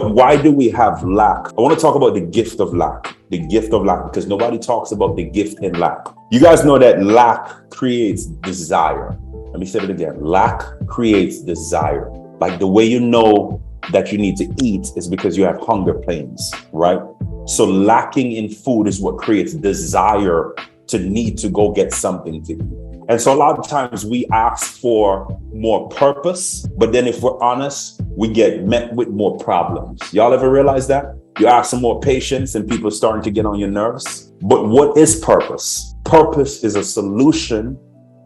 But why do we have lack? I want to talk about the gift of lack. The gift of lack, because nobody talks about the gift in lack. You guys know that lack creates desire. Let me say it again. Lack creates desire. Like the way you know that you need to eat is because you have hunger pains, right? So lacking in food is what creates desire to need to go get something to eat. And so a lot of times we ask for more purpose, but then if we're honest, we get met with more problems. Y'all ever realize that? You ask for more patience and people are starting to get on your nerves. But what is purpose? Purpose is a solution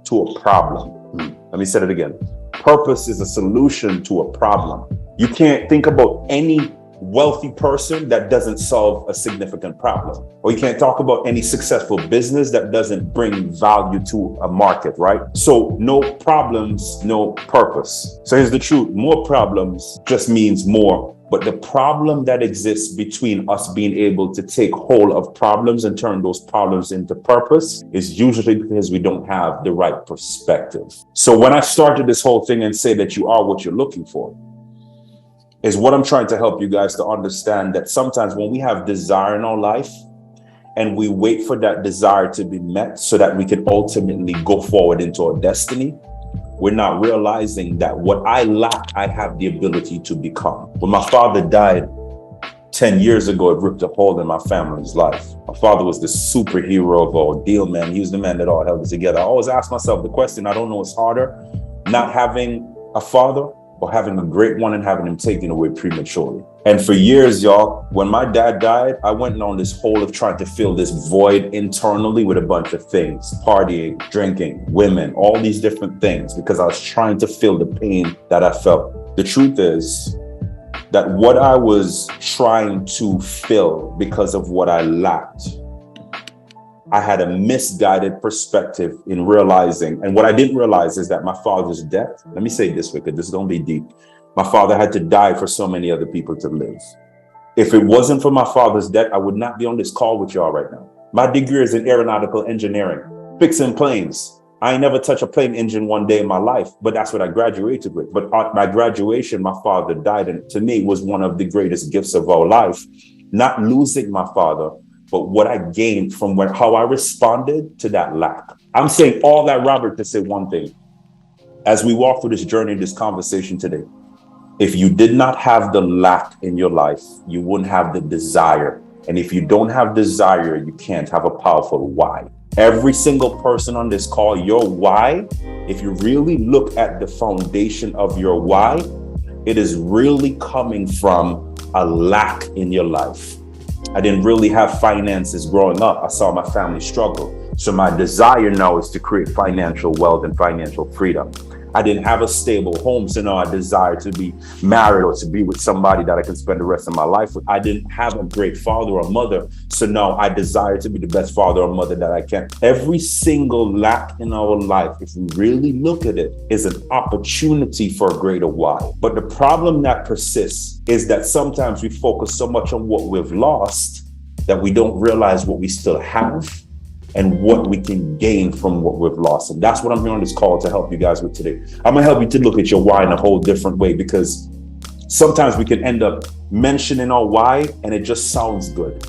to a problem. Let me say it again. Purpose is a solution to a problem. You can't think about any wealthy person that doesn't solve a significant problem. Or you can't talk about any successful business that doesn't bring value to a market, right? So no problems, no purpose. So here's the truth. More problems just means more. But the problem that exists between us being able to take hold of problems and turn those problems into purpose is usually because we don't have the right perspective. So when I started this whole thing and say that you are what you're looking for, is what I'm trying to help you guys to understand that sometimes when we have desire in our life and we wait for that desire to be met so that we can ultimately go forward into our destiny, we're not realizing that what I lack, I have the ability to become. When my father died 10 years ago, it ripped a hole in my family's life. My father was the superhero of our deal, man. He was the man that all held us together. I always ask myself the question, I don't know what's harder, not having a father or having a great one and having him taken away prematurely. And for years, y'all, when my dad died, I went on this hole of trying to fill this void internally with a bunch of things, partying, drinking, women, all these different things, because I was trying to fill the pain that I felt. The truth is that what I was trying to fill because of what I lacked, I had a misguided perspective in realizing, and what I didn't realize is that my father's death, let me say it this way, because this is going to be deep. My father had to die for so many other people to live. If it wasn't for my father's death, I would not be on this call with y'all right now. My degree is in aeronautical engineering, fixing planes. I ain't never touched a plane engine one day in my life, but that's what I graduated with. But at my graduation, my father died, and to me was one of the greatest gifts of our life. Not losing my father, but what I gained from how I responded to that lack. I'm saying all that, Robert, to say one thing. As we walk through this journey, this conversation today, if you did not have the lack in your life, you wouldn't have the desire. And if you don't have desire, you can't have a powerful why. Every single person on this call, your why, if you really look at the foundation of your why, it is really coming from a lack in your life. I didn't really have finances growing up. I saw my family struggle. So my desire now is to create financial wealth and financial freedom. I didn't have a stable home, so now I desire to be married or to be with somebody that I can spend the rest of my life with. I didn't have a great father or mother, so now I desire to be the best father or mother that I can. Every single lack in our life, if we really look at it, is an opportunity for a greater why. But the problem that persists is that sometimes we focus so much on what we've lost that we don't realize what we still have and what we can gain from what we've lost. And that's what I'm here on this call to help you guys with today. I'm gonna help you to look at your why in a whole different way, because sometimes we can end up mentioning our why and it just sounds good.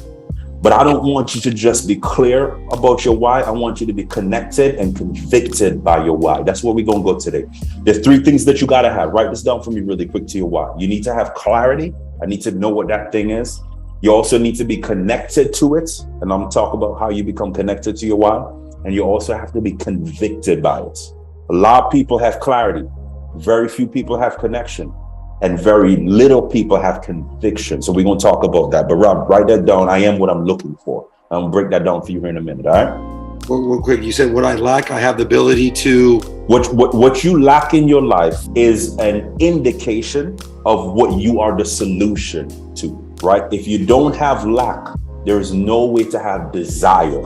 But I don't want you to just be clear about your why. I want you to be connected and convicted by your why. That's where we're gonna go today. There's 3 things that you gotta have. Write this down for me really quick to your why. You need to have clarity. I need to know what that thing is. You also need to be connected to it. And I'm gonna talk about how you become connected to your why. And you also have to be convicted by it. A lot of people have clarity. Very few people have connection. And very little people have conviction. So we're gonna talk about that. But Rob, write that down. I am what I'm looking for. I'm gonna break that down for you here in a minute, all right? Real quick, you said what I lack, I have the ability to... What you lack in your life is an indication of what you are the solution to. Right? If you don't have lack, there is no way to have desire.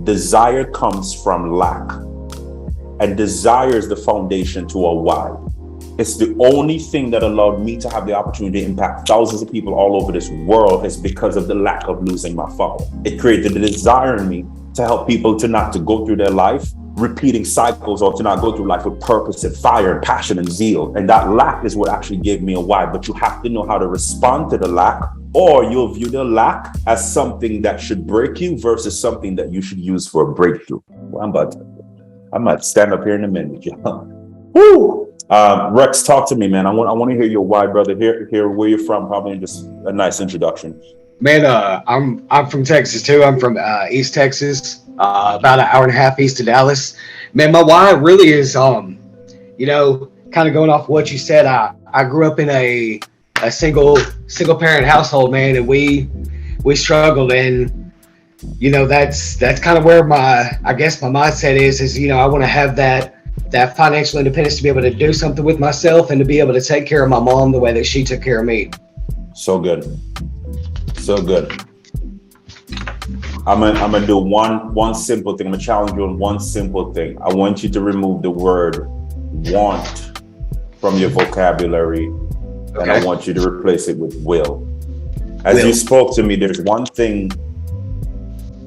Desire comes from lack. And desire is the foundation to a why. It's the only thing that allowed me to have the opportunity to impact thousands of people all over this world is because of the lack of losing my father. It created the desire in me to help people to not to go through their life repeating cycles, or to not go through life with purpose and fire and passion and zeal. And that lack is what actually gave me a why. But you have to know how to respond to the lack, or you'll view the lack as something that should break you versus something that you should use for a breakthrough. Well, I might stand up here in a minute. Woo! Rex, talk to me, man. I want to hear your why, brother. Hear where you're from. Probably just a nice introduction. Man, I'm from Texas too. I'm from East Texas, about an hour and a half east of Dallas. Man, my why really is, kind of going off what you said. I grew up in a single parent household, man, and we struggled, and that's kind of where my mindset is I want to have that financial independence to be able to do something with myself and to be able to take care of my mom the way that she took care of me. So good. So good. I'm gonna do one simple thing. I'm gonna challenge you on one simple thing. I want you to remove the word want from your vocabulary, and I want you to replace it with will. As you spoke to me, there's one thing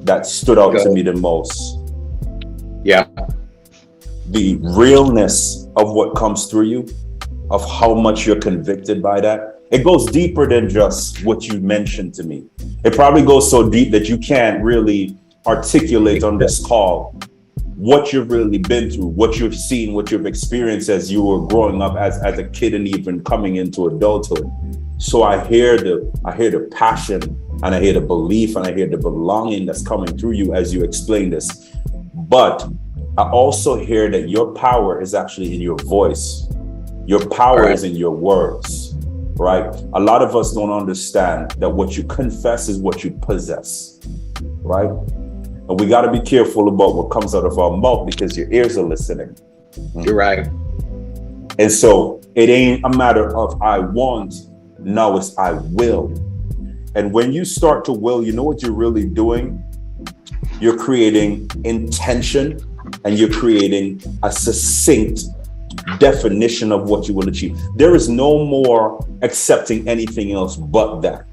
that stood out to me the most. Yeah. The realness of what comes through you, of how much you're convicted by that. It goes deeper than just what you mentioned to me. It probably goes so deep that you can't really articulate on this call what you've really been through, what you've seen, what you've experienced as you were growing up as a kid and even coming into adulthood. So I hear the passion, and I hear the belief, and I hear the belonging that's coming through you as you explain this. But I also hear that your power is actually in your voice. Your power is in your words. Right? A lot of us don't understand that what you confess is what you possess, right? And we got to be careful about what comes out of our mouth because your ears are listening. You're right. And so it ain't a matter of I want, now it's I will. And when you start to will, you know what you're really doing? You're creating intention, and you're creating a succinct definition of what you will achieve. There is no more accepting anything else but that.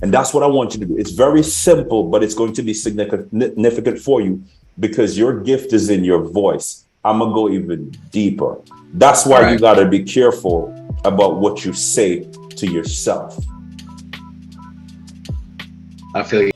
And that's what I want you to do. It's very simple, but it's going to be significant for you because your gift is in your voice. I'm going to go even deeper. That's why you got to be careful about what you say to yourself. I feel